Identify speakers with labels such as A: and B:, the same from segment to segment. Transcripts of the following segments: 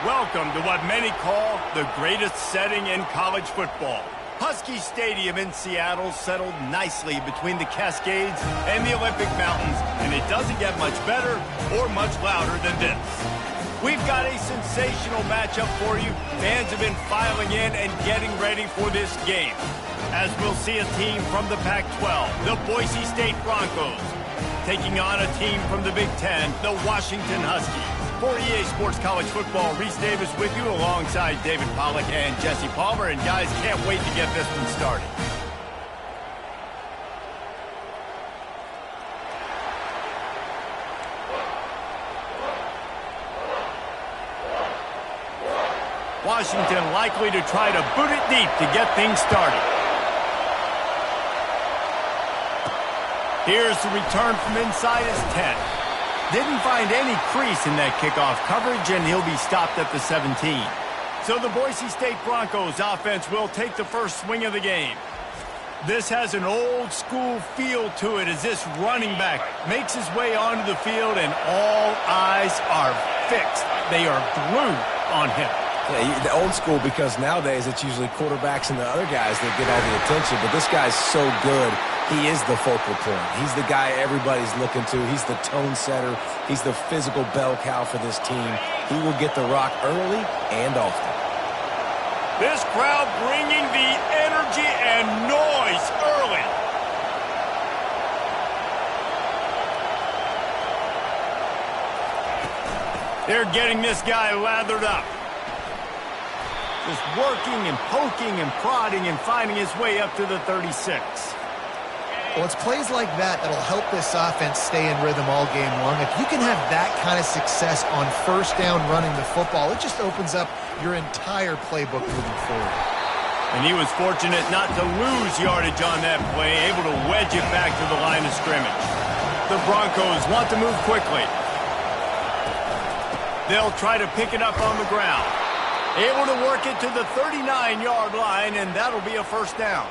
A: Welcome to what many call the greatest setting in college football. Husky Stadium in Seattle settled nicely between the Cascades and the Olympic Mountains, and it doesn't get much better or much louder than this. We've got a sensational matchup for you. Fans have been filing in and getting ready for this game, as we'll see a team from the PAC12, the Boise State Broncos, taking on a team from the Big Ten, the Washington Huskies. For EA Sports College Football, Reese Davis with you alongside David Pollack and Jesse Palmer. And guys, can't wait to get this one started. Washington likely to try to boot it deep to get things started. Here's the return from inside his 10. Didn't find any crease in that kickoff coverage, and he'll be stopped at the 17. So the Boise State Broncos offense will take the first swing of the game. This has an old-school feel to it as this running back makes his way onto the field, and all eyes are fixed. They are glued on him.
B: Yeah, the old school, because nowadays it's usually quarterbacks and the other guys that get all the attention, but this guy's so good. He is the focal point. He's the guy everybody's looking to. He's the tone setter. He's the physical bell cow for this team. He will get the rock early and often.
A: This crowd bringing the energy and noise early. They're getting this guy lathered up. Just working and poking and prodding and finding his way up to the 36.
C: Well, it's plays like that that'll help this offense stay in rhythm all game long. If you can have that kind of success on first down running the football, it just opens up your entire playbook moving forward.
A: And he was fortunate not to lose yardage on that play, able to wedge it back to the line of scrimmage. The Broncos want to move quickly. They'll try to pick it up on the ground. Able to work it to the 39-yard line, and that'll be a first down.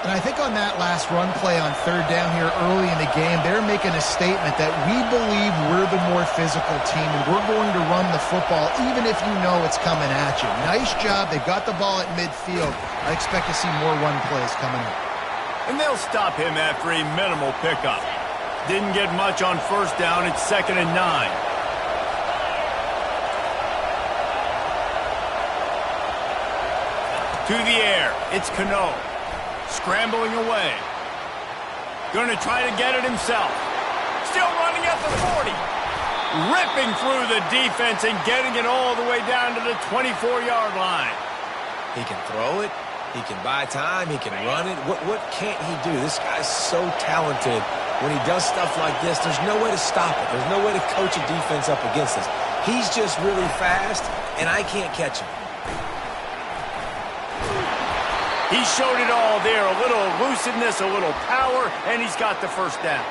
C: And I think on that last run play on third down here early in the game, they're making a statement that we believe we're the more physical team and we're going to run the football even if you know it's coming at you. Nice job. They got the ball at midfield. I expect to see more run plays coming up.
A: And they'll stop him after a minimal pickup. Didn't get much on first down. It's 2nd and 9. To the air. It's Cano. Scrambling away. Going to try to get it himself. Still running at the 40. Ripping through the defense and getting it all the way down to the 24-yard line.
B: He can throw it. He can buy time. He can run it. What can't he do? This guy's so talented. When he does stuff like this, there's no way to stop it. There's no way to coach a defense up against this. He's just really fast, and I can't catch him.
A: He showed it all there, a little elusiveness, a little power, and he's got the first down.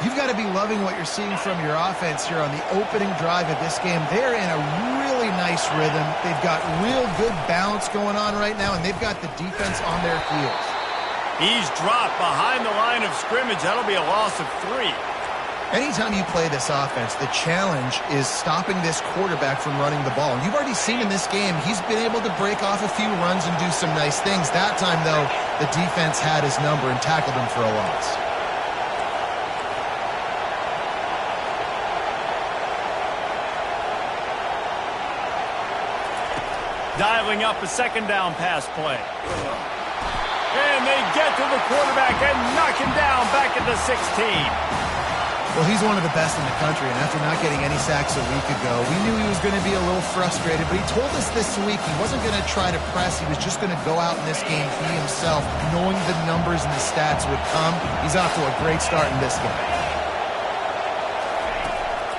C: You've got to be loving what you're seeing from your offense here on the opening drive of this game. They're in a really nice rhythm. They've got real good balance going on right now, and they've got the defense on their heels.
A: He's dropped behind the line of scrimmage. That'll be a loss of 3.
C: Anytime you play this offense, the challenge is stopping this quarterback from running the ball. And you've already seen in this game, he's been able to break off a few runs and do some nice things. That time, though, the defense had his number and tackled him for a loss.
A: Dialing up a second down pass play. And they get to the quarterback and knock him down back at the 16.
C: Well, he's one of the best in the country, and after not getting any sacks a week ago, we knew he was going to be a little frustrated, but he told us this week he wasn't going to try to press. He was just going to go out in this game, be himself, knowing the numbers and the stats would come. He's off to a great start in this game.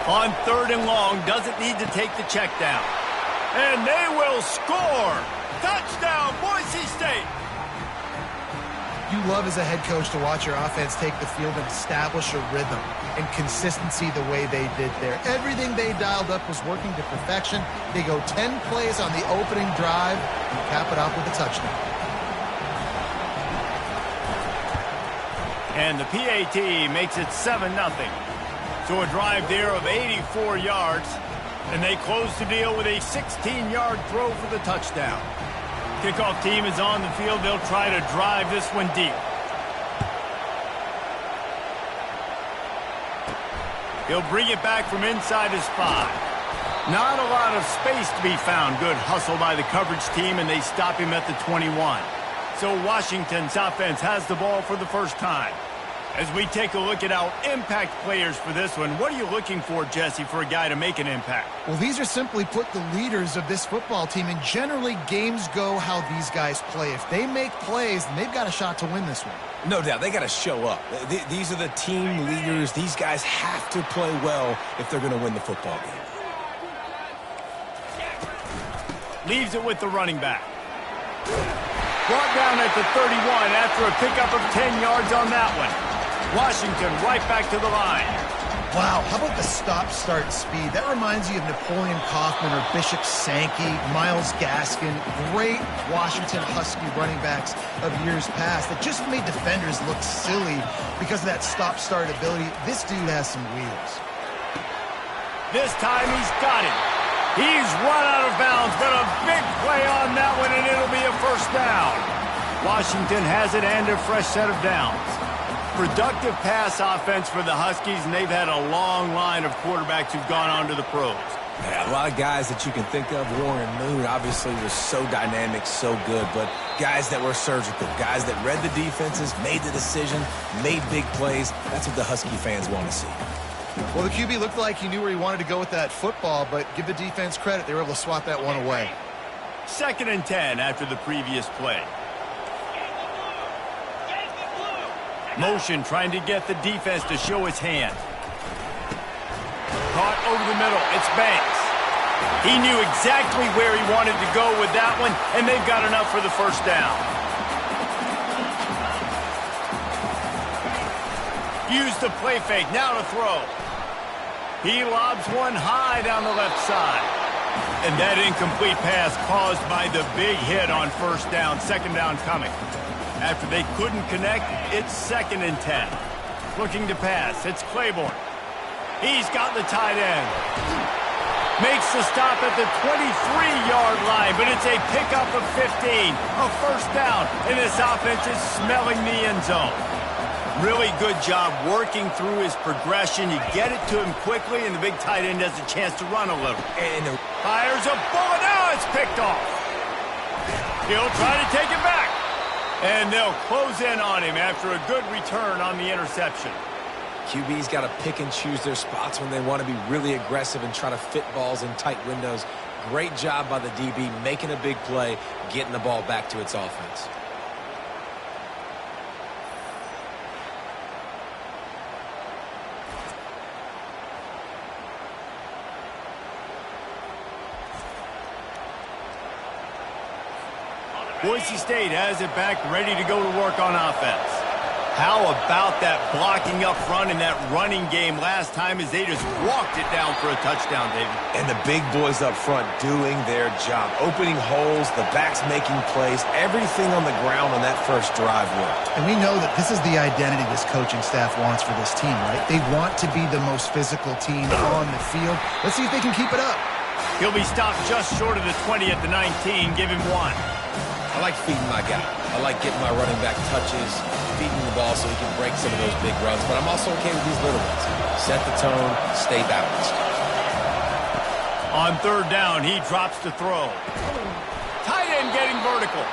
A: On 3rd and long, doesn't need to take the check down. And they will score! Touchdown, Boise State!
C: You love as a head coach to watch your offense take the field and establish a rhythm and consistency the way they did there. Everything they dialed up was working to perfection. They go 10 plays on the opening drive and cap it off with a touchdown.
A: And the PAT makes it 7-0. So a drive there of 84 yards, and they close the deal with a 16-yard throw for the touchdown. Kickoff team is on the field. They'll try to drive this one deep. He'll bring it back from inside his 5. Not a lot of space to be found. Good hustle by the coverage team, and they stop him at the 21. So Washington's offense has the ball for the first time. As we take a look at our impact players for this one, what are you looking for, Jesse, for a guy to make an impact?
C: Well, these are simply put the leaders of this football team, and generally games go how these guys play. If they make plays, then they've got a shot to win this one.
B: No doubt. They got to show up. These are the team leaders. These guys have to play well if they're going to win the football game.
A: Leaves it with the running back. Brought down at the 31 after a pickup of 10 yards on that one. Washington right back to the line.
C: Wow, how about the stop-start speed? That reminds you of Napoleon Kaufman or Bishop Sankey, Myles Gaskin, great Washington Husky running backs of years past that just made defenders look silly because of that stop-start ability. This dude has some wheels.
A: This time he's got it. He's run out of bounds, but a big play on that one, and it'll be a first down. Washington has it and a fresh set of downs. Productive pass offense for the Huskies, and they've had a long line of quarterbacks who've gone on to the pros.
B: Yeah, a lot of guys that you can think of. Warren Moon obviously was so dynamic, so good, but guys that were surgical, guys that read the defenses, made the decision, made big plays. That's what the Husky fans want to see.
C: Well, the QB looked like he knew where he wanted to go with that football, but give the defense credit. They were able to swat that one away.
A: 2nd and 10 after the previous play. Motion trying to get the defense to show his hand. Caught over the middle. It's Banks. He knew exactly where he wanted to go with that one, and they've got enough for the first down. Use the play fake. Now to throw. He lobs one high down the left side. And that incomplete pass caused by the big hit on first down. 2nd down coming. After they couldn't connect, it's 2nd and 10. Looking to pass. It's Claiborne. He's got the tight end. Makes the stop at the 23-yard line, but it's a pickup of 15. A first down, and this offense is smelling the end zone. Really good job working through his progression. You get it to him quickly, and the big tight end has a chance to run a little. And fires a bullet. Now it's picked off. He'll try to take it back. And they'll close in on him after a good return on the interception.
B: QB's got to pick and choose their spots when they want to be really aggressive and try to fit balls in tight windows. Great job by the DB making a big play, getting the ball back to its offense.
A: Boise State has it back, ready to go to work on offense. How about that blocking up front and that running game last time as they just walked it down for a touchdown, David?
B: And the big boys up front doing their job. Opening holes, the backs making plays, everything on the ground on that first drive worked.
C: And we know that this is the identity this coaching staff wants for this team, right? They want to be the most physical team on the field. Let's see if they can keep it up.
A: He'll be stopped just short of the 20 at the 19. Give him 1.
B: I like feeding my guy. I like getting my running back touches, feeding the ball so he can break some of those big runs. But I'm also okay with these little ones. Set the tone, stay balanced.
A: On 3rd down, he drops to throw. Tight end getting vertical.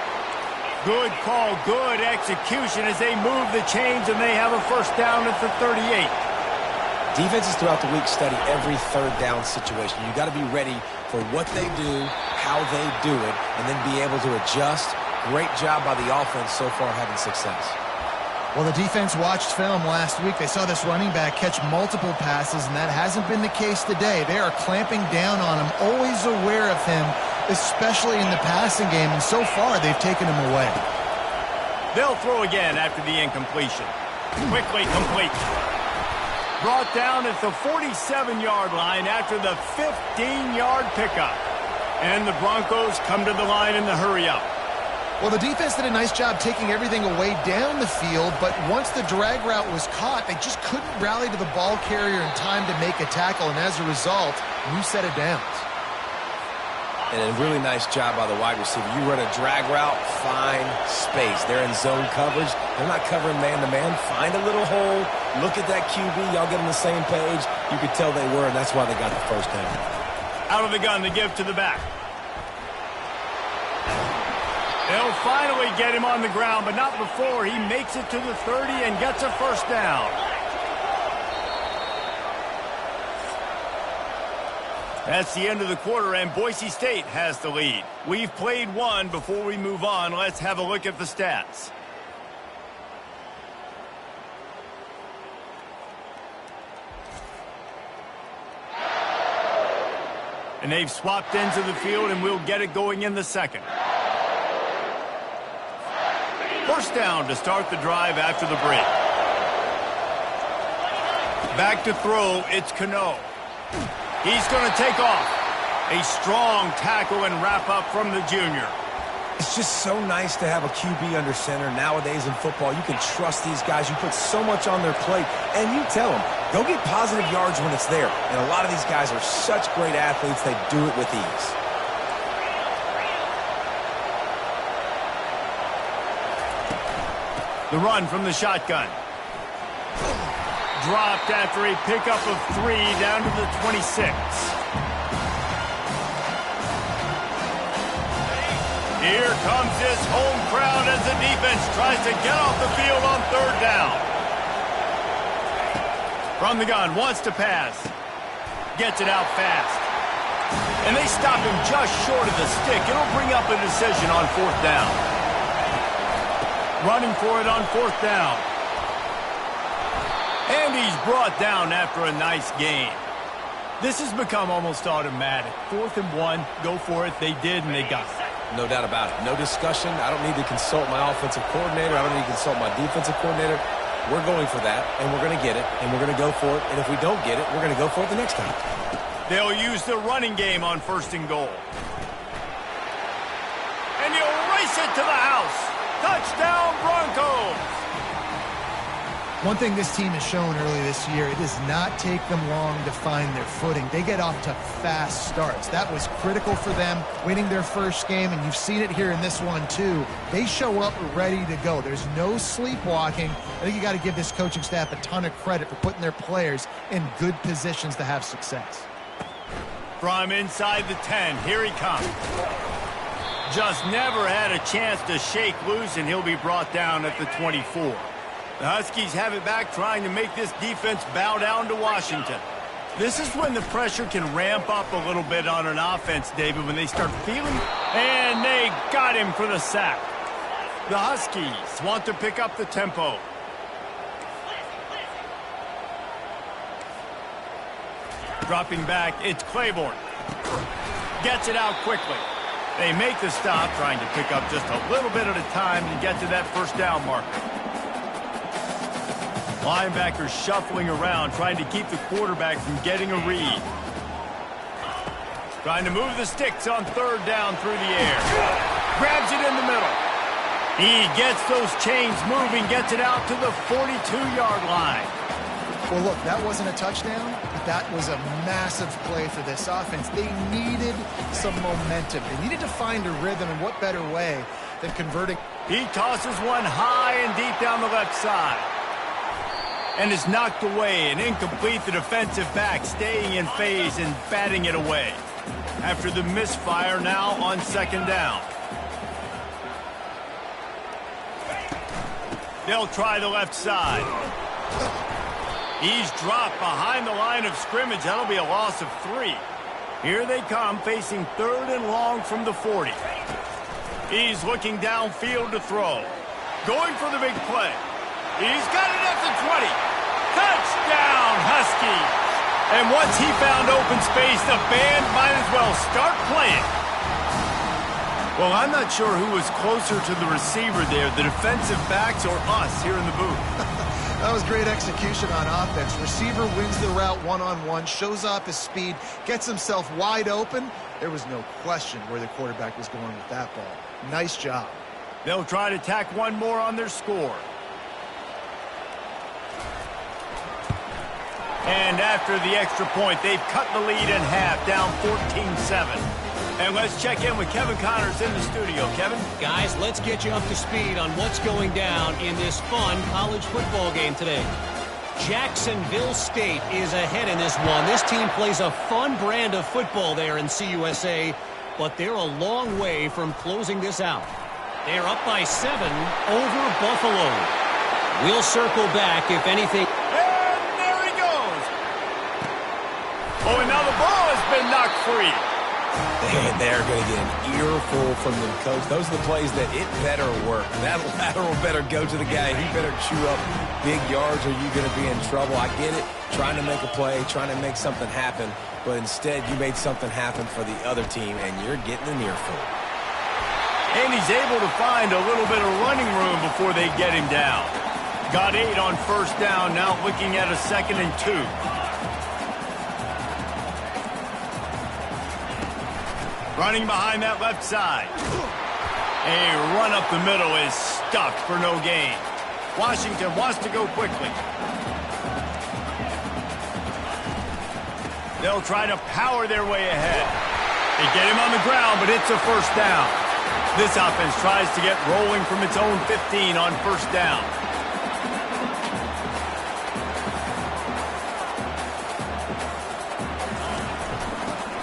A: Good call, good execution as they move the chains and they have a first down at the 38.
B: Defenses throughout the week study every 3rd down situation. You got to be ready for what they do, how they do it, and then be able to adjust. Great job by the offense so far having success.
C: Well, the defense watched film last week. They saw this running back catch multiple passes, and that hasn't been the case today. They are clamping down on him, always aware of him, especially in the passing game, and so far they've taken him away.
A: They'll throw again after the incompletion. Quickly complete. Brought down at the 47-yard line after the 15-yard pickup. And the Broncos come to the line in the hurry-up.
C: Well, the defense did a nice job taking everything away down the field, but once the drag route was caught, they just couldn't rally to the ball carrier in time to make a tackle, and as a result, new set of downs.
B: And a really nice job by the wide receiver. You run a drag route, find space. They're in zone coverage. They're not covering man-to-man. Find a little hole. Look at that QB. Y'all get on the same page. You could tell they were, and that's why they got the first down.
A: Out of the gun to give to the back. They'll finally get him on the ground, but not before he makes it to the 30 and gets a first down. That's the end of the quarter, and Boise State has the lead. We've played one. Before we move on, let's have a look at the stats. And they've swapped ends of the field, and we'll get it going in the second. First down to start the drive after the break. Back to throw, it's Cano. He's going to take off. A strong tackle and wrap up from the junior.
B: It's just so nice to have a QB under center. Nowadays in football, you can trust these guys. You put so much on their plate, and you tell them, go get positive yards when it's there. And a lot of these guys are such great athletes, they do it with ease.
A: The run from the shotgun. Dropped after a pickup of 3 down to the 26. Here comes this home crowd as the defense tries to get off the field on 3rd down. From the gun, wants to pass. Gets it out fast. And they stop him just short of the stick. It'll bring up a decision on 4th down. Running for it on 4th down. And he's brought down after a nice gain. This has become almost automatic. 4th and 1, go for it. They did, and they got it.
B: No doubt about it. No discussion. I don't need to consult my offensive coordinator. I don't need to consult my defensive coordinator. We're going for that, and we're going to get it, and we're going to go for it. And if we don't get it, we're going to go for it the next time.
A: They'll use the running game on 1st and goal. And he'll race it to the house. Touchdown, Broncos.
C: One thing this team has shown early this year, it does not take them long to find their footing. They get off to fast starts. That was critical for them, winning their first game, and you've seen it here in this one too. They show up ready to go. There's no sleepwalking. I think you got to give this coaching staff a ton of credit for putting their players in good positions to have success.
A: From inside the 10, here he comes. Just never had a chance to shake loose, and he'll be brought down at the 24. The Huskies have it back, trying to make this defense bow down to Washington. This is when the pressure can ramp up a little bit on an offense, David, when they start feeling. And they got him for the sack. The Huskies want to pick up the tempo. Dropping back, it's Claiborne. Gets it out quickly. They make the stop, trying to pick up just a little bit at a time to get to that 1st down marker. Linebackers shuffling around, trying to keep the quarterback from getting a read. Trying to move the sticks on 3rd down through the air. Grabs it in the middle. He gets those chains moving, gets it out to the 42-yard line.
C: Well, look, that wasn't a touchdown, but that was a massive play for this offense. They needed some momentum. They needed to find a rhythm, and what better way than converting.
A: He tosses one high and deep down the left side. And is knocked away and incomplete. The defensive back staying in phase and batting it away. After the misfire, now on 2nd down. They'll try the left side. He's dropped behind the line of scrimmage. That'll be a loss of 3. Here they come, facing 3rd and long from the 40. He's looking downfield to throw. Going for the big play. He's got it at the 20. Touchdown, Huskies. And once he found open space, the band might as well start playing. Well, I'm not sure who was closer to the receiver there, the defensive backs or us here in the booth.
C: That was great execution on offense. Receiver wins the route one-on-one, shows off his speed, gets himself wide open. There was no question where the quarterback was going with that ball. Nice job.
A: They'll try to tack one more on their score. And after the extra point, they've cut the lead in half, down 14-7. And let's check in with Kevin Connors in the studio. Kevin?
D: Guys, let's get you up to speed on what's going down in this fun college football game today. Jacksonville State is ahead in this one. This team plays a fun brand of football there in CUSA, but they're a long way from closing this out. They're up by 7 over Buffalo. We'll circle back if anything.
A: Oh, and now the ball has been knocked free.
B: And they're going to get an earful from the coach. Those are the plays that it better work. That lateral better go to the guy. He better chew up big yards or you're going to be in trouble. I get it, trying to make a play, trying to make something happen, but instead you made something happen for the other team, and you're getting an earful.
A: And he's able to find a little bit of running room before they get him down. Got 8 on 1st down, now looking at a 2nd and 2. Running behind that left side. A run up the middle is stuffed for no gain. Washington wants to go quickly. They'll try to power their way ahead. They get him on the ground, but it's a 1st down. This offense tries to get rolling from its own 15 on 1st down.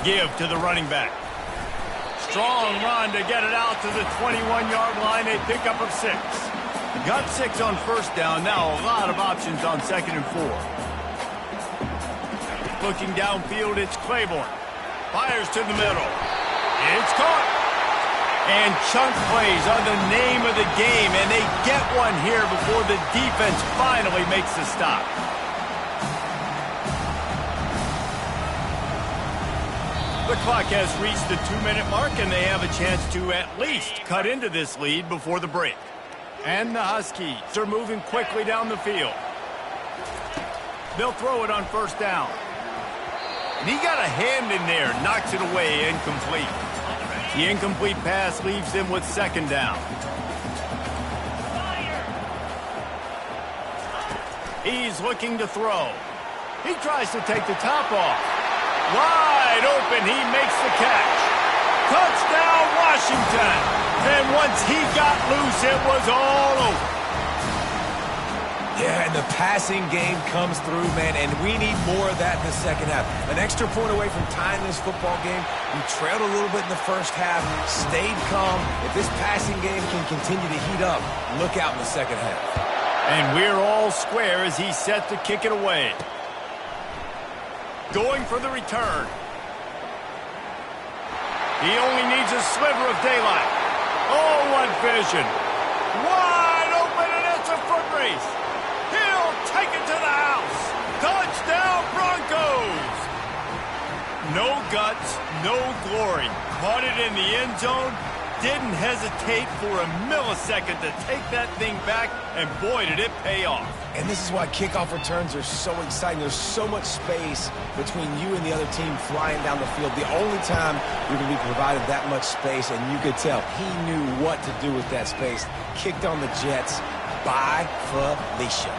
A: Give to the running back. Strong run to get it out to the 21-yard line. A pickup of 6. Got 6 on 1st down. Now a lot of options on 2nd and 4. Looking downfield, it's Claiborne. Fires to the middle. It's caught. And chunk plays are the name of the game, and they get one here before the defense finally makes the stop. The clock has reached the 2-minute mark, and they have a chance to at least cut into this lead before the break. And the Huskies are moving quickly down the field. They'll throw it on first down. And he got a hand in there, knocks it away, incomplete. The incomplete pass leaves them with second down. He's looking to throw. He tries to take the top off. Wide open, he makes the catch. Touchdown, Washington. And once he got loose, it was all over.
B: Yeah, and the passing game comes through, man, and we need more of that in the second half. An extra point away from tying this football game. We trailed a little bit in the first half, stayed calm. If this passing game can continue to heat up, look out in the second half.
A: And we're all square as he's set to kick it away. Going for the return. He only needs a sliver of daylight. Oh, what vision. Wide open, and it's a foot race. He'll take it to the house. Touchdown, Broncos. No guts, no glory. Caught it in the end zone. Didn't hesitate for a millisecond to take that thing back, and boy, did it pay off.
B: And this is why kickoff returns are so exciting. There's so much space between you and the other team flying down the field. The only time you're going to be provided that much space, and you could tell he knew what to do with that space. Kicked on the Jets by Felicia.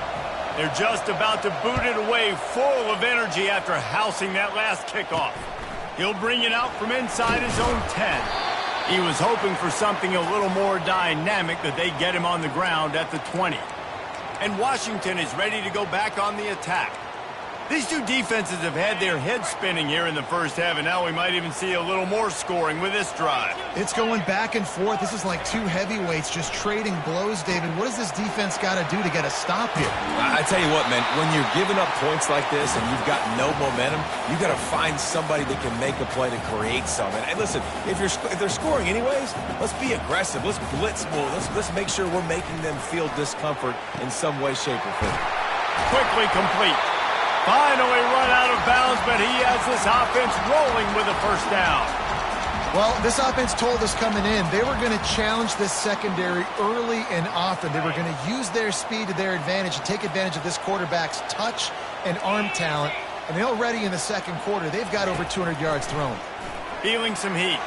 A: They're just about to boot it away, full of energy after housing that last kickoff. He'll bring it out from inside his own 10. He was hoping for something a little more dynamic, that they get him on the ground at the 20. And Washington is ready to go back on the attack. These two defenses have had their heads spinning here in the first half, and now we might even see a little more scoring with this drive.
C: It's going back and forth. This is like two heavyweights just trading blows, David. What does this defense got to do to get a stop here?
B: I tell you what, man, when you're giving up points like this and you've got no momentum, you got to find somebody that can make a play to create something. And listen, if they're scoring anyways, let's be aggressive. Let's blitz more. Let's make sure we're making them feel discomfort in some way, shape, or form.
A: Quickly complete. Finally run out of bounds, but he has this offense rolling with a first down.
C: Well, this offense told us coming in they were going to challenge this secondary early and often. They were going to use their speed to their advantage and take advantage of this quarterback's touch and arm talent. And already in the second quarter, they've got over 200 yards thrown.
A: Feeling some heat.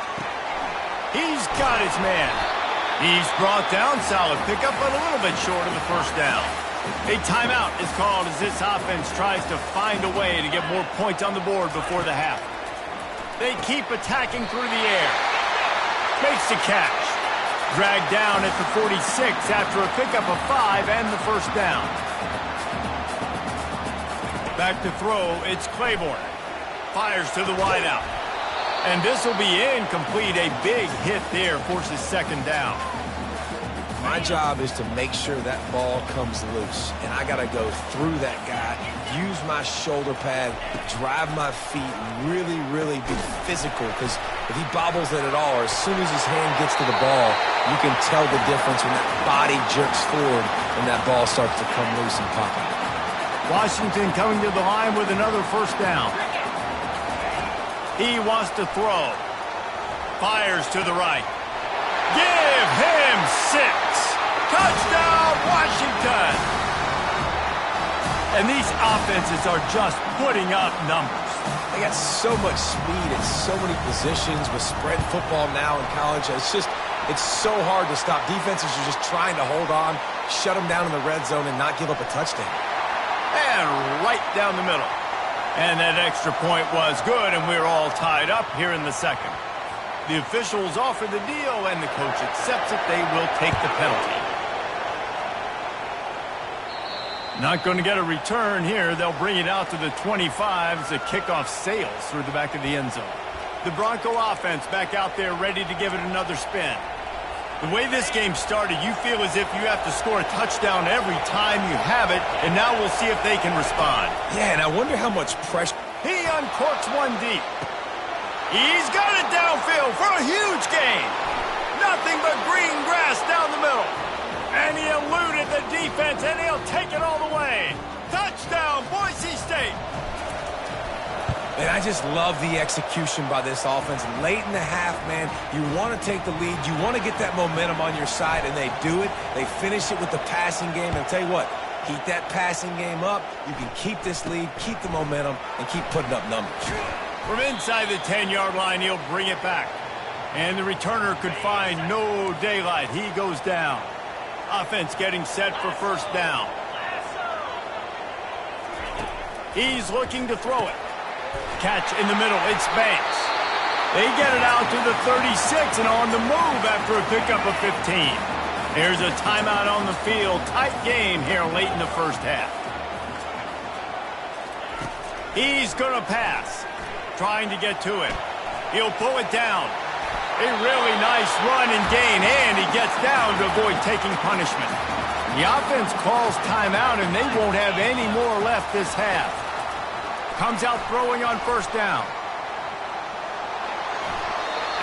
A: He's got his man. He's brought down, solid pickup, but a little bit short of the first down. A timeout is called as this offense tries to find a way to get more points on the board before the half. They keep attacking through the air. Makes the catch. Dragged down at the 46 after a pickup of 5 and the first down. Back to throw, it's Claiborne. Fires to the wideout. And this will be incomplete. A big hit there forces second down.
B: My job is to make sure that ball comes loose, and I got to go through that guy, use my shoulder pad, drive my feet, really, really be physical, because if he bobbles it at all, or as soon as his hand gets to the ball, you can tell the difference when that body jerks forward and that ball starts to come loose and pop out.
A: Washington coming to the line with another first down. He wants to throw. Fires to the right. Give him 6. Touchdown, Washington! And these offenses are just putting up numbers.
B: They got so much speed at so many positions with spread football now in college. It's so hard to stop. Defenses are just trying to hold on, shut them down in the red zone, and not give up a touchdown.
A: And right down the middle. And that extra point was good, and we're all tied up here in the second. The officials offer the deal, and the coach accepts it. They will take the penalty. Not going to get a return here. They'll bring it out to the 25 as the kickoff sails through the back of the end zone. The Bronco offense back out there ready to give it another spin. The way this game started, you feel as if you have to score a touchdown every time you have it, and now we'll see if they can respond.
B: Yeah, and I wonder how much pressure.
A: He uncorks one deep. He's got it downfield for a huge gain. Nothing but green grass down the middle. And he eluded the defense, and he'll take it all the way. Touchdown, Boise State.
B: And I just love the execution by this offense. Late in the half, man, you want to take the lead. You want to get that momentum on your side, and they do it. They finish it with the passing game. And I'll tell you what, keep that passing game up. You can keep this lead, keep the momentum, and keep putting up numbers.
A: From inside the 10-yard line, he'll bring it back. And the returner could find no daylight. He goes down. Offense getting set for first down. He's looking to throw it. Catch in the middle. It's Banks. They get it out to the 36 and on the move after a pickup of 15. There's a timeout on the field. Tight game here late in the first half. He's going to pass. Trying to get to it. He'll pull it down. A really nice run and gain, and he gets down to avoid taking punishment. The offense calls timeout, and they won't have any more left this half. Comes out throwing on first down.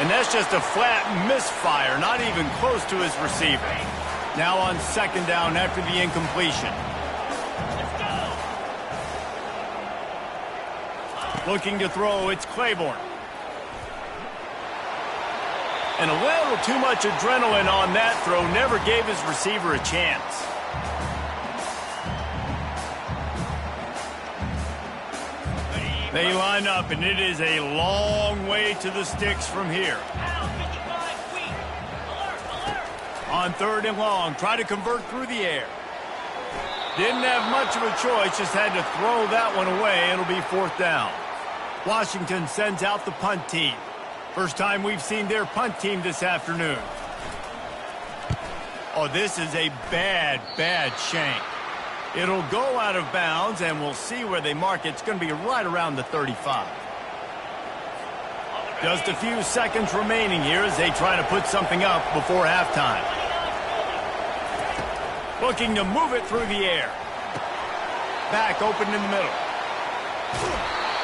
A: And that's just a flat misfire, not even close to his receiver. Now on second down after the incompletion. Looking to throw, it's Claiborne. And a little too much adrenaline on that throw, never gave his receiver a chance. They line up, and it is a long way to the sticks from here. On third and long, try to convert through the air. Didn't have much of a choice, just had to throw that one away. It'll be fourth down. Washington sends out the punt team. First time we've seen their punt team this afternoon. Oh, this is a bad, bad shank. It'll go out of bounds, and we'll see where they mark it. It's going to be right around the 35. Just a few seconds remaining here as they try to put something up before halftime. Looking to move it through the air. Back open in the middle.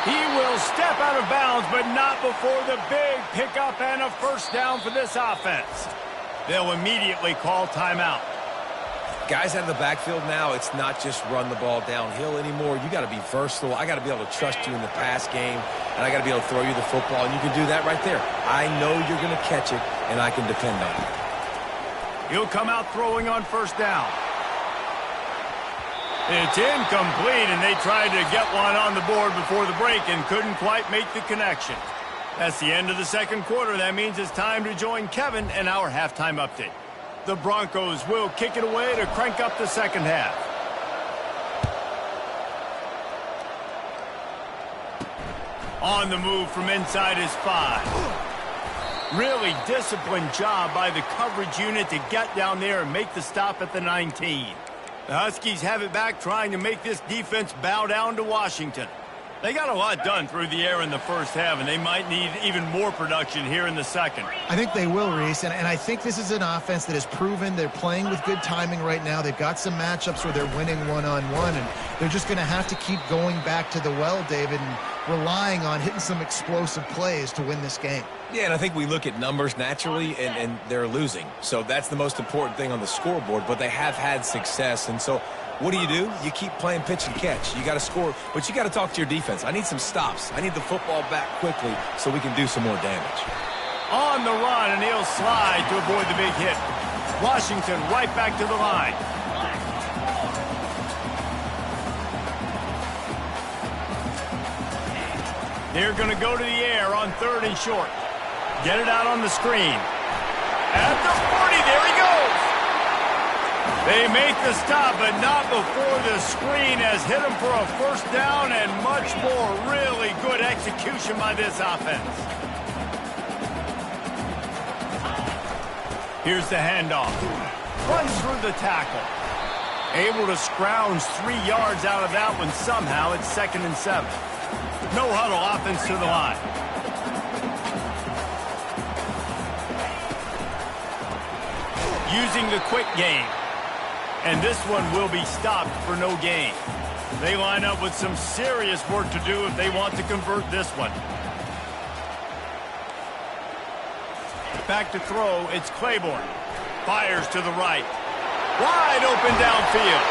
A: He will step out of bounds, but not before the big pickup and a first down for this offense. They'll immediately call timeout.
B: Guys out of the backfield now, it's not just run the ball downhill anymore. You got to be versatile. I got to be able to trust you in the pass game, and I got to be able to throw you the football, and you can do that right there. I know you're going to catch it, and I can depend on it.
A: He'll come out throwing on first down. It's incomplete, and they tried to get one on the board before the break and couldn't quite make the connection. That's the end of the second quarter. That means it's time to join Kevin and our halftime update. The Broncos will kick it away to crank up the second half. On the move from inside his 5. Really disciplined job by the coverage unit to get down there and make the stop at the 19. The Huskies have it back, trying to make this defense bow down to Washington. They got a lot done through the air in the first half, and they might need even more production here in the second.
C: I think they will, Reese, and I think this is an offense that has proven they're playing with good timing right now. They've got some matchups where they're winning one-on-one, and they're just going to have to keep going back to the well, David, and relying on hitting some explosive plays to win this game.
B: Yeah, and I think we look at numbers naturally, and they're losing. So that's the most important thing on the scoreboard, but they have had success, and so what do? You keep playing pitch and catch. You got to score, but you got to talk to your defense. I need some stops. I need the football back quickly so we can do some more damage.
A: On the run, and he'll slide to avoid the big hit. Washington right back to the line. They're going to go to the air on third and short. Get it out on the screen. At the 40, there he goes. They make the stop, but not before the screen has hit him for a first down and much more. Really good execution by this offense. Here's the handoff. Runs through the tackle. Able to scrounge 3 yards out of that one somehow. It's 2nd and 7. No huddle offense to the line. Using the quick game. And this one will be stopped for no gain. They line up with some serious work to do if they want to convert this one. Back to throw, it's Claiborne. Fires to the right. Wide open downfield.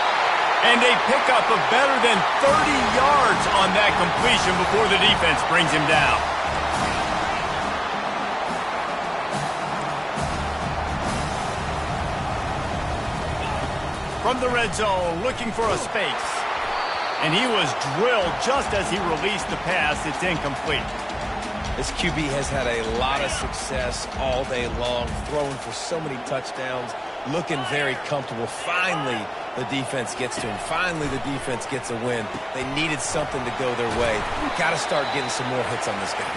A: And a pickup of better than 30 yards on that completion before the defense brings him down. From the red zone, looking for a space. And he was drilled just as he released the pass. It's incomplete.
B: This QB has had a lot of success all day long, throwing for so many touchdowns, looking very comfortable. Finally, the defense gets to him. Finally, the defense gets a win. They needed something to go their way. Got to start getting some more hits on this guy.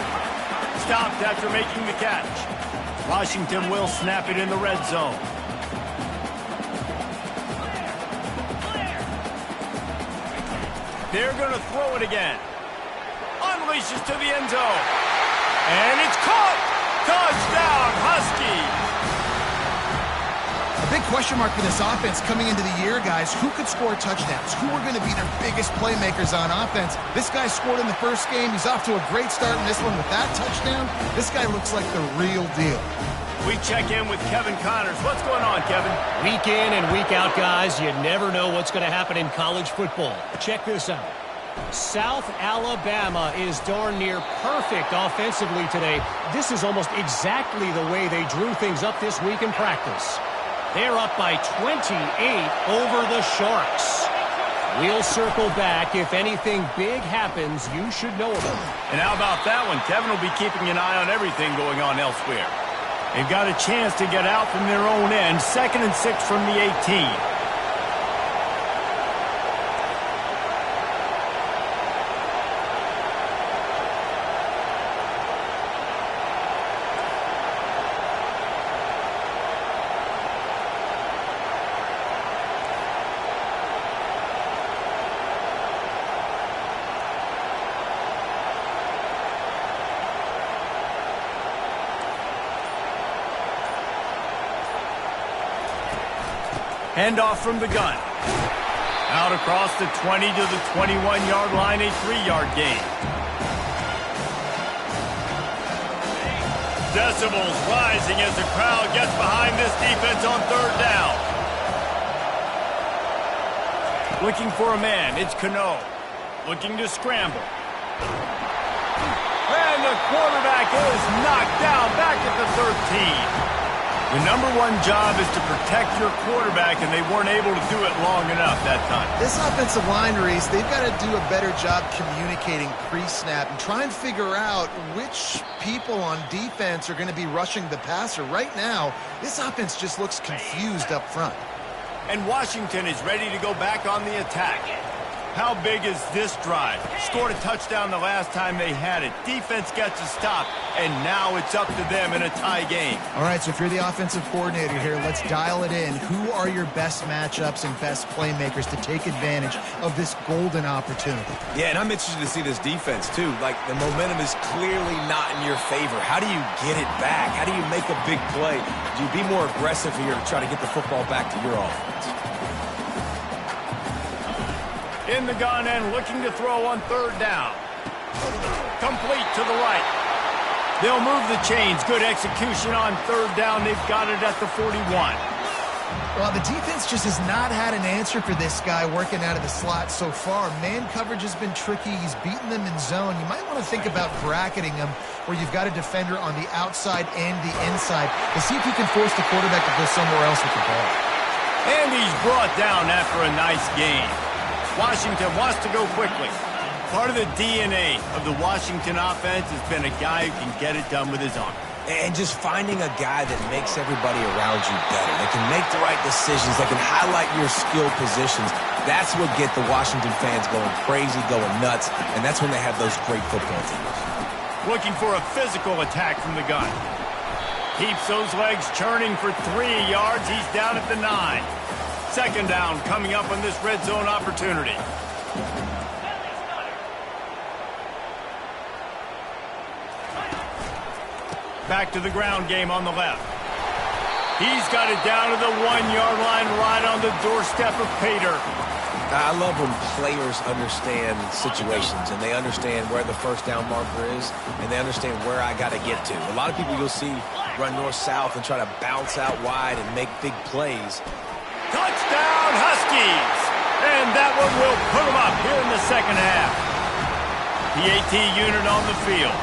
A: Stopped after making the catch. Washington will snap it in the red zone. They're going to throw it again. Unleashes to the end zone. And it's caught. Touchdown, Huskies.
C: A big question mark for this offense coming into the year, guys. Who could score touchdowns? Who are going to be their biggest playmakers on offense? This guy scored in the first game. He's off to a great start in this one with that touchdown. This guy looks like the real deal.
A: We check in with Kevin Connors. What's going on, Kevin?
D: Week in and week out, guys, you never know what's going to happen in college football. Check this out. South Alabama is darn near perfect offensively today. This is almost exactly the way they drew things up this week in practice. They're up by 28 over the Sharks. We'll circle back. If anything big happens, you should know about it.
A: And how about that one? Kevin will be keeping an eye on everything going on elsewhere. They've got a chance to get out from their own end. 2nd and 6 from the 18. Handoff from the gun. Out across the 20 to the 21-yard line, a 3-yard gain. Decibels rising as the crowd gets behind this defense on 3rd down. Looking for a man, it's Cano. Looking to scramble. And the quarterback is knocked down back at the 13. The #1 job is to protect your quarterback, and they weren't able to do it long enough that time.
C: This offensive line, Reese, they've got to do a better job communicating pre-snap and try and figure out which people on defense are going to be rushing the passer. Right now, this offense just looks confused up front.
A: And Washington is ready to go back on the attack. How big is this drive? Scored a touchdown the last time they had it. Defense gets a stop, and now it's up to them in a tie game.
C: All right, so if you're the offensive coordinator here, let's dial it in. Who are your best matchups and best playmakers to take advantage of this golden opportunity?
B: Yeah, and I'm interested to see this defense, too. Like, the momentum is clearly not in your favor. How do you get it back? How do you make a big play? Do you be more aggressive here to try to get the football back to your offense?
A: In the gun and looking to throw on 3rd down. Complete to the right. They'll move the chains. Good execution on 3rd down. They've got it at the 41.
C: Well, the defense just has not had an answer for this guy working out of the slot so far. Man coverage has been tricky. He's beaten them in zone. You might want to think about bracketing him where you've got a defender on the outside and the inside to see if you can force the quarterback to go somewhere else with the ball.
A: And he's brought down after a nice gain. Washington wants to go quickly. Part of the DNA of the Washington offense has been a guy who can get it done with his arm.
B: And just finding a guy that makes everybody around you better. That can make the right decisions. That can highlight your skill positions. That's what get the Washington fans going crazy, going nuts. And that's when they have those great football teams.
A: Looking for a physical attack from the gun. Keeps those legs churning for 3 yards. He's down at the 9. 2nd down coming up on this red zone opportunity. Back to the ground game on the left. He's got it down to the 1-yard line right on the doorstep of pay dirt.
B: I love when players understand situations and they understand where the first down marker is and they understand where I got to get to. A lot of people you'll see run north-south and try to bounce out wide and make big plays.
A: Touchdown, Huskies! And that one will put them up here in the second half. PAT unit on the field.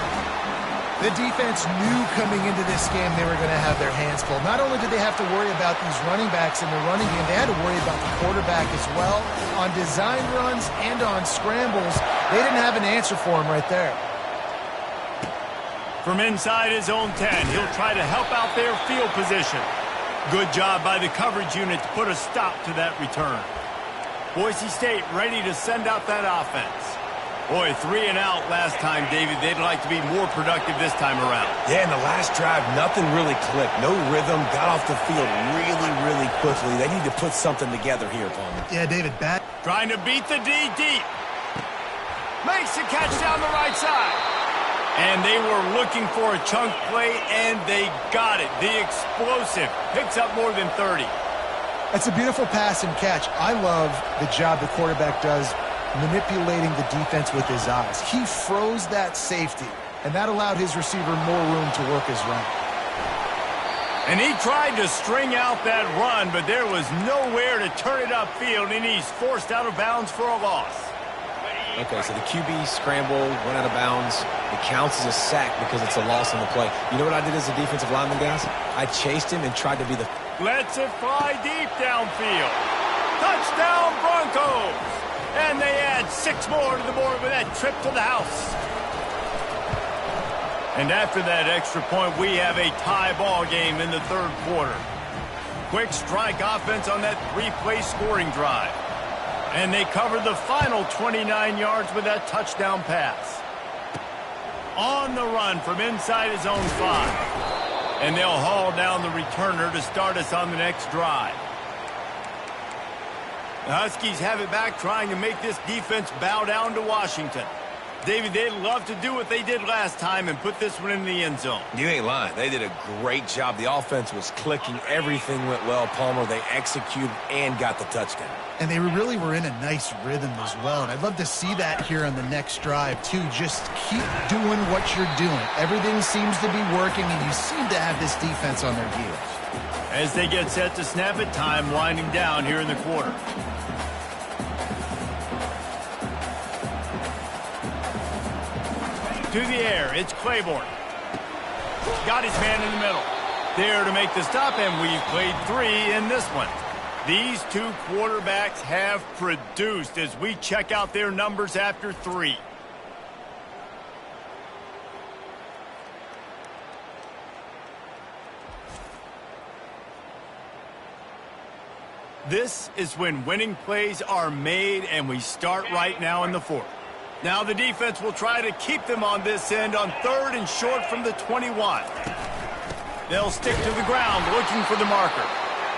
C: The defense knew coming into this game they were going to have their hands full. Not only did they have to worry about these running backs in the running game, they had to worry about the quarterback as well. On design runs and on scrambles, they didn't have an answer for him right there.
A: From inside his own 10, he'll try to help out their field position. Good job by the coverage unit to put a stop to that return. Boise State ready to send out that offense. Boy, 3 and out last time, David. They'd like to be more productive this time around.
B: Yeah, in the last drive, nothing really clicked. No rhythm, got off the field really, really quickly. They need to put something together here, Palmer.
C: Yeah, David, bad.
A: Trying to beat the D deep. Makes the catch down the right side. And they were looking for a chunk play, and they got it. The explosive picks up more than 30.
C: That's a beautiful pass and catch. I love the job the quarterback does manipulating the defense with his eyes. He froze that safety, and that allowed his receiver more room to work his run.
A: And he tried to string out that run, but there was nowhere to turn it upfield, and he's forced out of bounds for a loss.
B: Okay, so the QB scramble, went out of bounds. It counts as a sack because it's a loss on the play. You know what I did as a defensive lineman, guys? I chased him and tried to be the...
A: Lets it fly deep downfield. Touchdown, Broncos! And they add 6 more to the board with that trip to the house. And after that extra point, we have a tie ball game in the third quarter. Quick strike offense on that 3-play scoring drive. And they cover the final 29 yards with that touchdown pass. On the run from inside his own 5. And they'll haul down the returner to start us on the next drive. The Huskies have it back, trying to make this defense bow down to Washington. David, they'd love to do what they did last time and put this one in the end zone.
B: You ain't lying. They did a great job. The offense was clicking. Everything went well, Palmer. They executed and got the touchdown.
C: And they really were in a nice rhythm as well. And I'd love to see that here on the next drive, too. Just keep doing what you're doing. Everything seems to be working, and you seem to have this defense on their heels.
A: As they get set to snap it, time winding down here in the quarter. To the air, it's Claiborne. Got his man in the middle. There to make the stop, and we've played 3 in this one. These 2 quarterbacks have produced as we check out their numbers after 3. This is when winning plays are made, and we start right now in the 4th. Now the defense will try to keep them on this end on 3rd and short from the 21. They'll stick to the ground looking for the marker.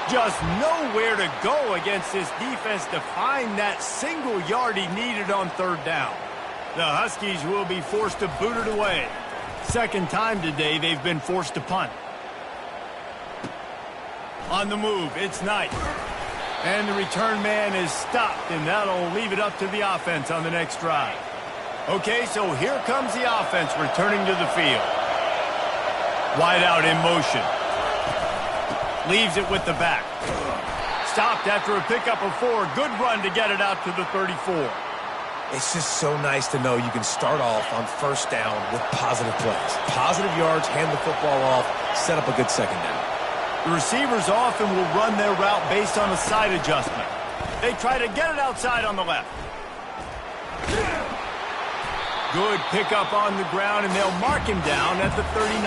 A: Just nowhere to go against this defense to find that single yard he needed on 3rd down. The Huskies will be forced to boot it away. Second time today they've been forced to punt. On the move, it's Knight. And the return man is stopped, and that'll leave it up to the offense on the next drive. Okay, so here comes the offense returning to the field. Wide out in motion. Leaves it with the back. Stopped after a pickup of 4. Good run to get it out to the 34.
B: It's just so nice to know you can start off on 1st down with positive plays. Positive yards, hand the football off, set up a good second down.
A: The receivers often will run their route based on a side adjustment. They try to get it outside on the left. Good pickup on the ground, and they'll mark him down at the 39.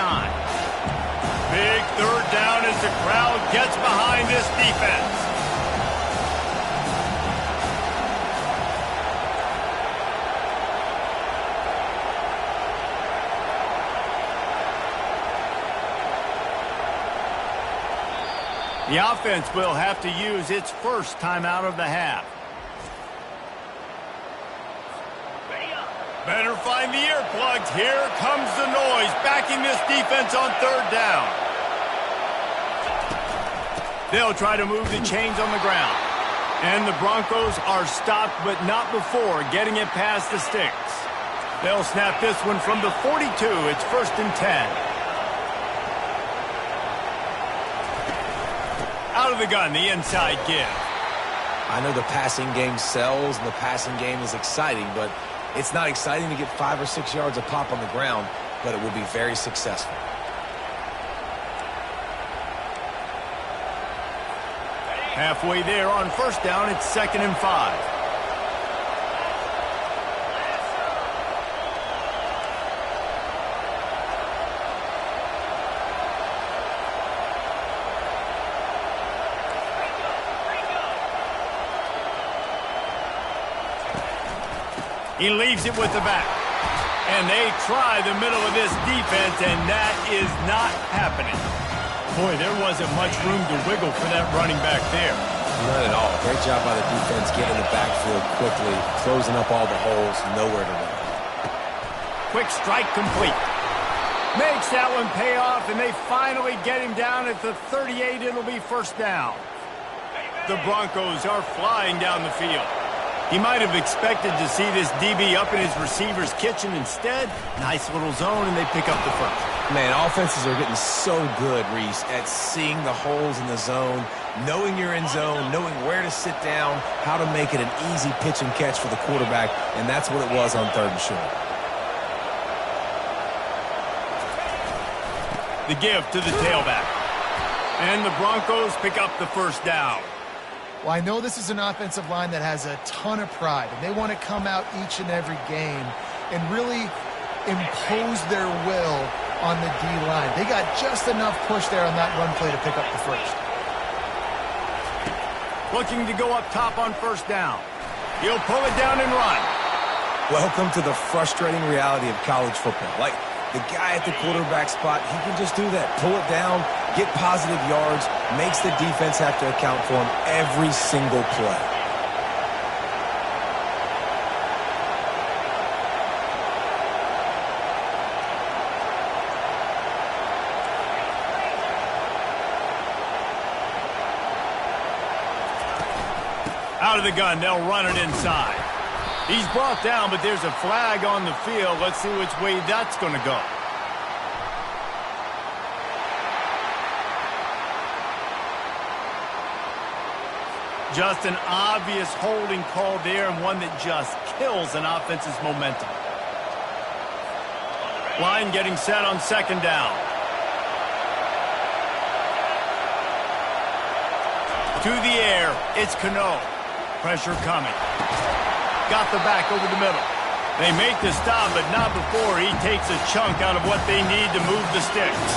A: Big 3rd down as the crowd gets behind this defense. The offense will have to use its first timeout of the half. Better find the earplugs. Here comes the noise, backing this defense on 3rd down. They'll try to move the chains on the ground. And the Broncos are stopped, but not before getting it past the sticks. They'll snap this one from the 42. It's 1st and 10. Out of the gun, the inside give.
B: I know the passing game sells and the passing game is exciting, but it's not exciting to get 5 or 6 yards of pop on the ground, but it will be very successful.
A: Halfway there on 1st down, it's 2nd and 5. He leaves it with the back. And they try the middle of this defense, and that is not happening. Boy, there wasn't much room to wiggle for that running back there.
B: Not at all. Great job by the defense getting the backfield quickly, closing up all the holes, nowhere to run.
A: Quick strike complete. Makes that one pay off, and they finally get him down at the 38. It'll be 1st down. The Broncos are flying down the field. He might have expected to see this DB up in his receiver's kitchen. Instead, nice little zone, and they pick up the 1st.
B: Man, offenses are getting so good, Reese, at seeing the holes in the zone, knowing you're in zone, knowing where to sit down, how to make it an easy pitch and catch for the quarterback, and that's what it was on 3rd and short.
A: The give to the tailback. And the Broncos pick up the 1st down.
C: Well, I know this is an offensive line that has a ton of pride, and they want to come out each and every game and really impose their will on the D-line. They got just enough push there on that run play to pick up the 1st.
A: Looking to go up top on 1st down. He'll pull it down and run.
B: Welcome to the frustrating reality of college football. Like, the guy at the quarterback spot, he can just do that. Pull it down, get positive yards, makes the defense have to account for him every single play.
A: Out of the gun, they'll run it inside. He's brought down, but there's a flag on the field. Let's see which way that's going to go. Just an obvious holding call there, and one that just kills an offense's momentum. Line getting set on 2nd down. To the air, it's Cano. Pressure coming. Got the back over the middle. They make the stop, but not before he takes a chunk out of what they need to move the sticks.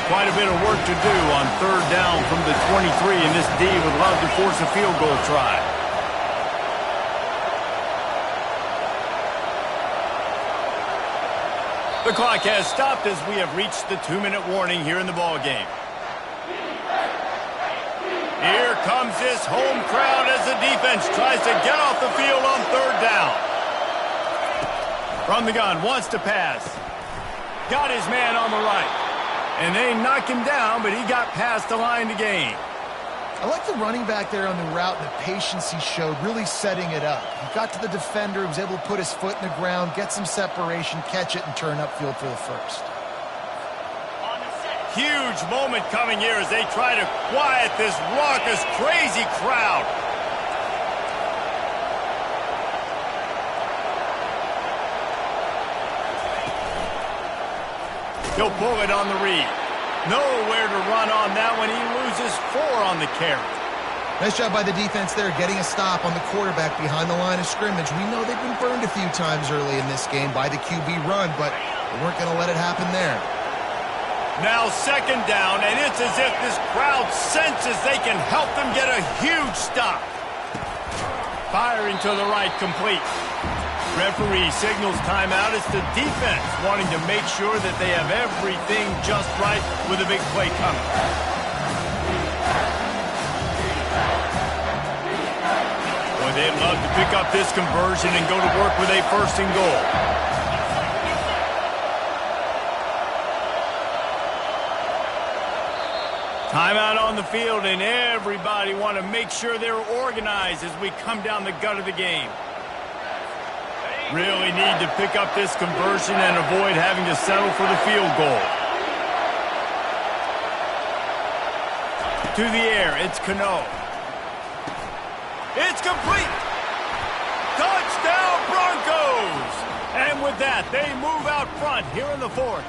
A: Quite a bit of work to do on 3rd down from the 23, and this D would love to force a field goal try. The clock has stopped as we have reached the 2-minute warning here in the ballgame. Here comes this home crowd as the defense tries to get off the field on 3rd down. From the gun, wants to pass. Got his man on the right. And they knock him down, but he got past the line to gain.
C: I like the running back there on the route and the patience he showed, really setting it up. He got to the defender, he was able to put his foot in the ground, get some separation, catch it, and turn upfield for the 1st.
A: Huge moment coming here as they try to quiet this raucous, crazy crowd. He'll pull it on the read. Nowhere to run on that one. He loses 4 on the carry.
C: Nice job by the defense there, getting a stop on the quarterback behind the line of scrimmage. We know they've been burned a few times early in this game by the QB run, but they weren't going to let it happen there.
A: Now 2nd down, and it's as if this crowd senses they can help them get a huge stop. Firing to the right, complete. Referee signals timeout. It's the defense wanting to make sure that they have everything just right with a big play coming. Boy, they'd love to pick up this conversion and go to work with a 1st and goal. Timeout on the field, and everybody want to make sure they're organized as we come down the gut of the game. Really need to pick up this conversion and avoid having to settle for the field goal. To the air, it's Cano. It's complete! Touchdown Broncos! And with that, they move out front here in the fourth.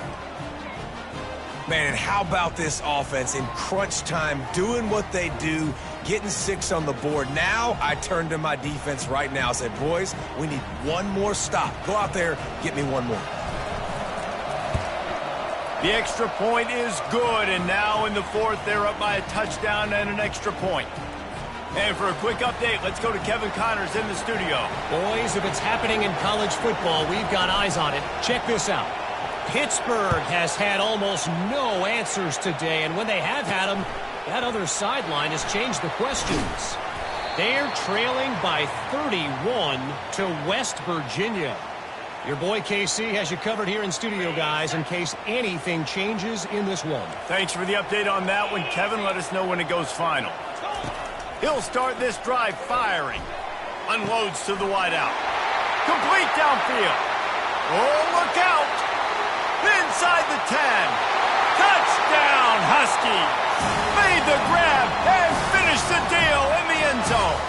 B: Man, and how about this offense in crunch time, doing what they do, getting 6 on the board. Now I turn to my defense right now. I said, boys, we need one more stop. Go out there, get me one more.
A: The extra point is good, and now in the fourth, they're up by a touchdown and an extra point. And for a quick update, let's go to Kevin Connors in the studio.
D: Boys, if it's happening in college football, we've got eyes on it. Check this out. Pittsburgh has had almost no answers today, and when they have had them, that other sideline has changed the questions. They're trailing by 31 to West Virginia. Your boy KC has you covered here in studio, guys, in case anything changes in this one.
A: Thanks for the update on that one, Kevin. Let us know when it goes final. He'll start this drive firing. Unloads to the wideout. Complete downfield. Oh, look out! Inside the 10. Touchdown, Huskies. Made the grab and finished the deal in the end zone.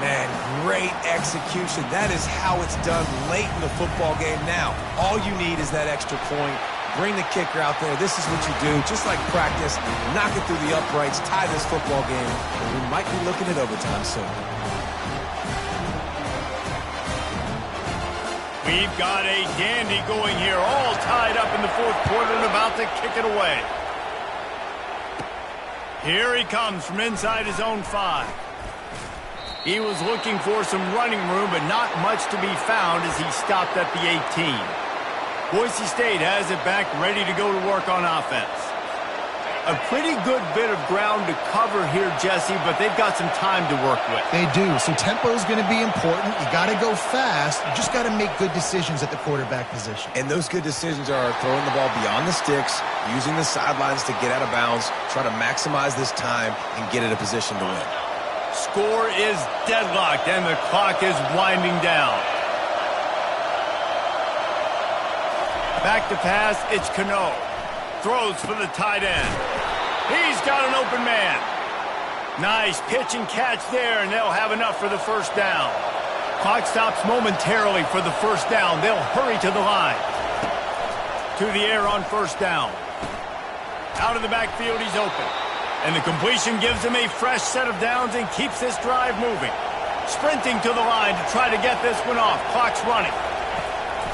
B: Man, great execution. That is how it's done late in the football game now. All you need is that extra point. Bring the kicker out there. This is what you do. Just like practice, knock it through the uprights, tie this football game, and we might be looking at overtime soon.
A: We've got a dandy going here, all tied up in the fourth quarter and about to kick it away. Here he comes from inside his own 5. He was looking for some running room, but not much to be found as he stopped at the 18. Boise State has it back, ready to go to work on offense. A pretty good bit of ground to cover here, Jesse, but they've got some time to work with.
C: They do. So tempo is going to be important. You got to go fast. You just got to make good decisions at the quarterback position.
B: And those good decisions are throwing the ball beyond the sticks, using the sidelines to get out of bounds, try to maximize this time and get in a position to win.
A: Score is deadlocked, and the clock is winding down. Back to pass, it's Cano. Throws for the tight end. He's got an open man. Nice pitch and catch there, and they'll have enough for the first down. Clock stops momentarily for the first down. They'll hurry to the line. To the air on first down. Out of the backfield, he's open. And the completion gives him a fresh set of downs and keeps this drive moving. Sprinting to the line to try to get this one off. Clock's running.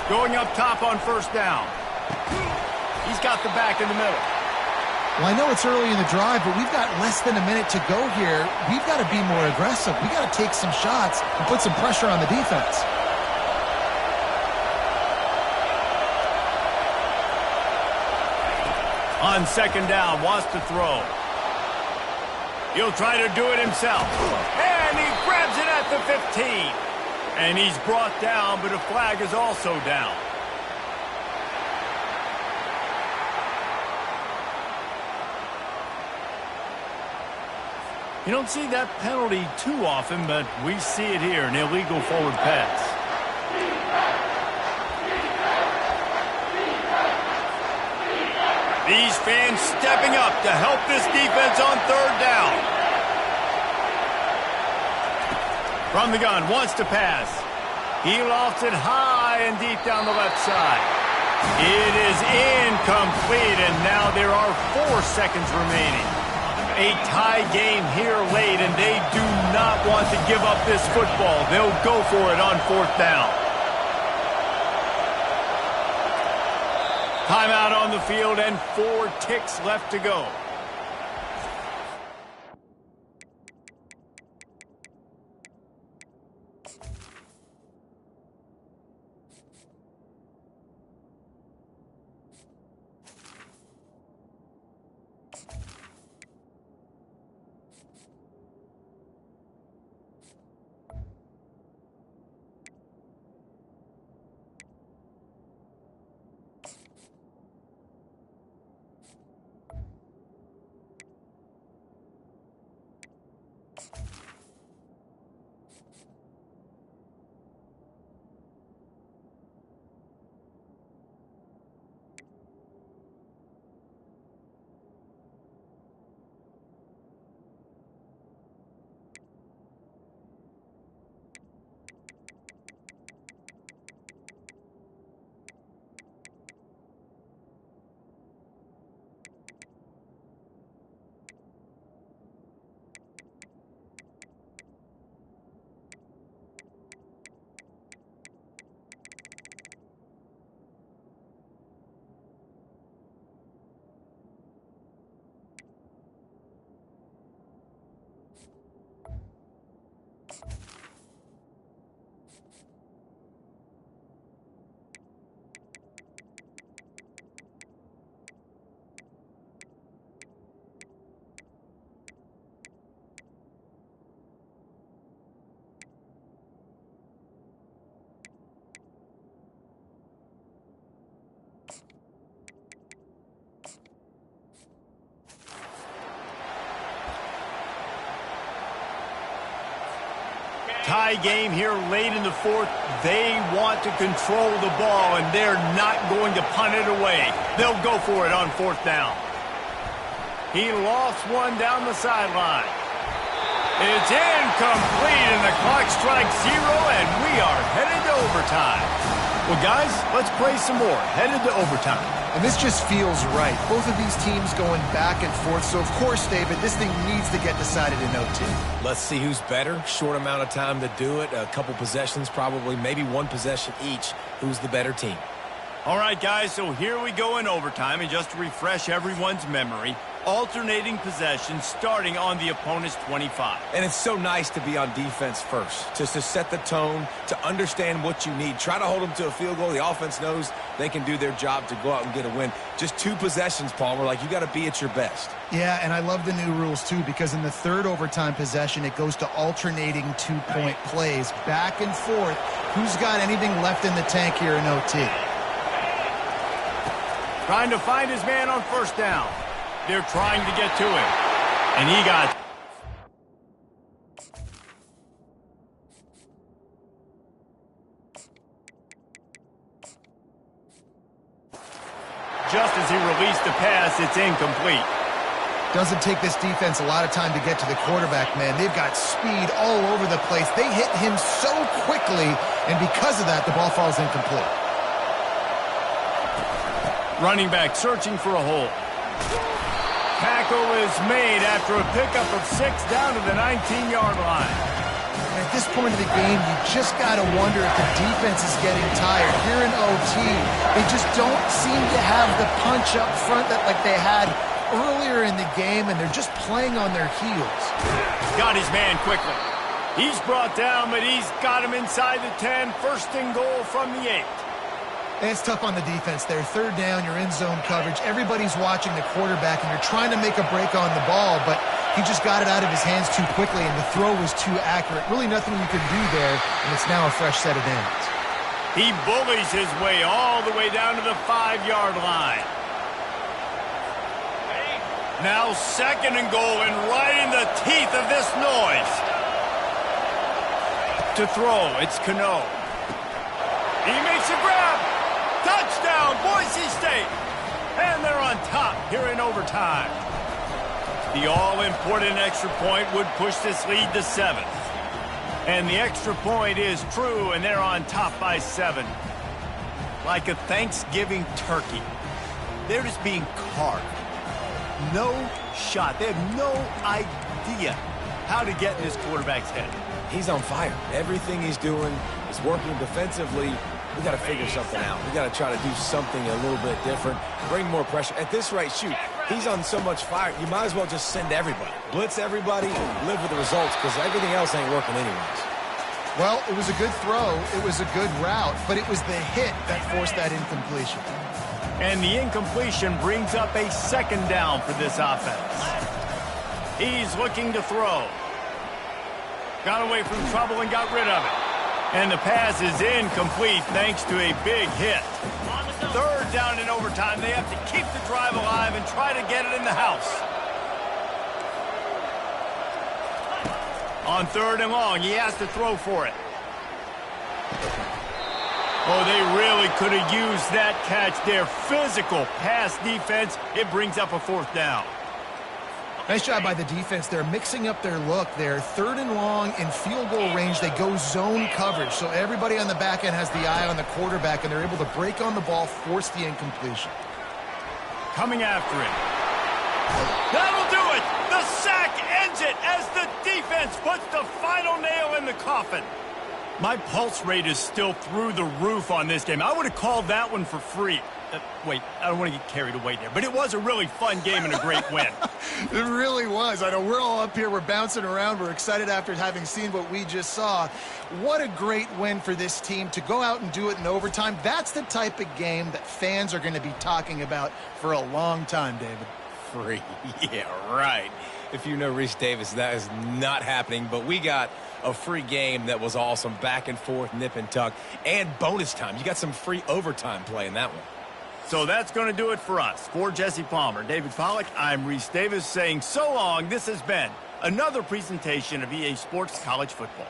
A: Going up top on first down. He's got the back in the middle.
C: Well, I know it's early in the drive, but we've got less than a minute to go here. We've got to be more aggressive. We've got to take some shots and put some pressure on the defense.
A: On second down, wants to throw. He'll try to do it himself. And he grabs it at the 15. And he's brought down, but a flag is also down. You don't see that penalty too often, but we see it here, an illegal forward pass. These fans stepping up to help this defense on third down. From the gun, wants to pass. He lofts it high and deep down the left side. It is incomplete, and now there are 4 seconds remaining. A tie game here late, and they do not want to give up this football. They'll go for it on fourth down. Timeout on the field and 4 ticks left to go. Tie game here late in the fourth. They want to control the ball, and they're not going to punt it away. They'll go for it on fourth down. He lost one down the sideline. It's incomplete, and the clock strikes 0, and we are headed to overtime. Well, guys, let's play some more. Headed to overtime.
C: And this just feels right. Both of these teams going back and forth. So, of course, David, this thing needs to get decided in OT.
B: Let's see who's better. Short amount of time to do it. A couple possessions probably, maybe one possession each. Who's the better team?
A: All right, guys, so here we go in overtime. And just to refresh everyone's memory, alternating possessions starting on the opponent's 25.
B: And it's so nice to be on defense first, just to set the tone, to understand what you need. Try to hold them to a field goal. The offense knows they can do their job to go out and get a win. Just 2 possessions, Palmer, like you got to be at your best.
C: Yeah, and I love the new rules, too, because in the third overtime possession, it goes to alternating 2-point plays, back and forth. Who's got anything left in the tank here in OT?
A: Trying to find his man on first down. They're trying to get to him. And he got... Just as he released the pass, it's incomplete.
C: Doesn't take this defense a lot of time to get to the quarterback, man. They've got speed all over the place. They hit him so quickly, and because of that, the ball falls incomplete.
A: Running back searching for a hole. Tackle is made after a pickup of 6 down to the 19-yard line.
C: And at this point of the game, you just got to wonder if the defense is getting tired. Here in OT, they just don't seem to have the punch up front that like they had earlier in the game, and they're just playing on their heels.
A: Got his man quickly. He's brought down, but he's got him inside the 10. First and goal from the 8.
C: And it's tough on the defense there. Third down, you're in zone coverage. Everybody's watching the quarterback, and you're trying to make a break on the ball, but he just got it out of his hands too quickly, and the throw was too accurate. Really nothing you can do there, and it's now a fresh set of downs.
A: He bullies his way all the way down to the 5-yard line. Now second and goal, and right in the teeth of this noise. To throw, it's Cano. He makes a grab. Touchdown, Boise State. And they're on top here in overtime. The all-important extra point would push this lead to 7. And the extra point is true, and they're on top by 7. Like a Thanksgiving turkey. They're just being carved. No shot. They have no idea how to get in this quarterback's head.
B: He's on fire. Everything he's doing is working defensively. We got to figure something out. We got to try to do something a little bit different, bring more pressure. At this rate, shoot, he's on so much fire, you might as well just send everybody. Blitz everybody and live with the results because everything else ain't working anyways.
C: Well, it was a good throw. It was a good route, but it was the hit that forced that incompletion.
A: And the incompletion brings up a second down for this offense. He's looking to throw. Got away from trouble and got rid of it. And the pass is incomplete thanks to a big hit. Third down in overtime. They have to keep the drive alive and try to get it in the house. On third and long, he has to throw for it. Oh, they really could have used that catch there. Physical pass defense. It brings up a fourth down.
C: Nice job by the defense. They're mixing up their look there. Third and long in field goal range. They go zone coverage. So everybody on the back end has the eye on the quarterback, and they're able to break on the ball, force the incompletion.
A: Coming after it. That'll do it. The sack ends it as the defense puts the final nail in the coffin. My pulse rate is still through the roof on this game. I would have called that one for free. Wait, I don't want to get carried away there, but it was a really fun game and a great win.
C: It really was. I know we're all up here. We're bouncing around. We're excited after having seen what we just saw. What a great win for this team to go out and do it in overtime. That's the type of game that fans are going to be talking about for a long time, David.
B: Free. Yeah, right. If you know Reese Davis, that is not happening, but we got a free game that was awesome. Back and forth, nip and tuck, and bonus time. You got some free overtime play in that one.
A: So that's going to do it for us. For Jesse Palmer, David Pollack, I'm Reese Davis saying so long. This has been another presentation of EA Sports College Football.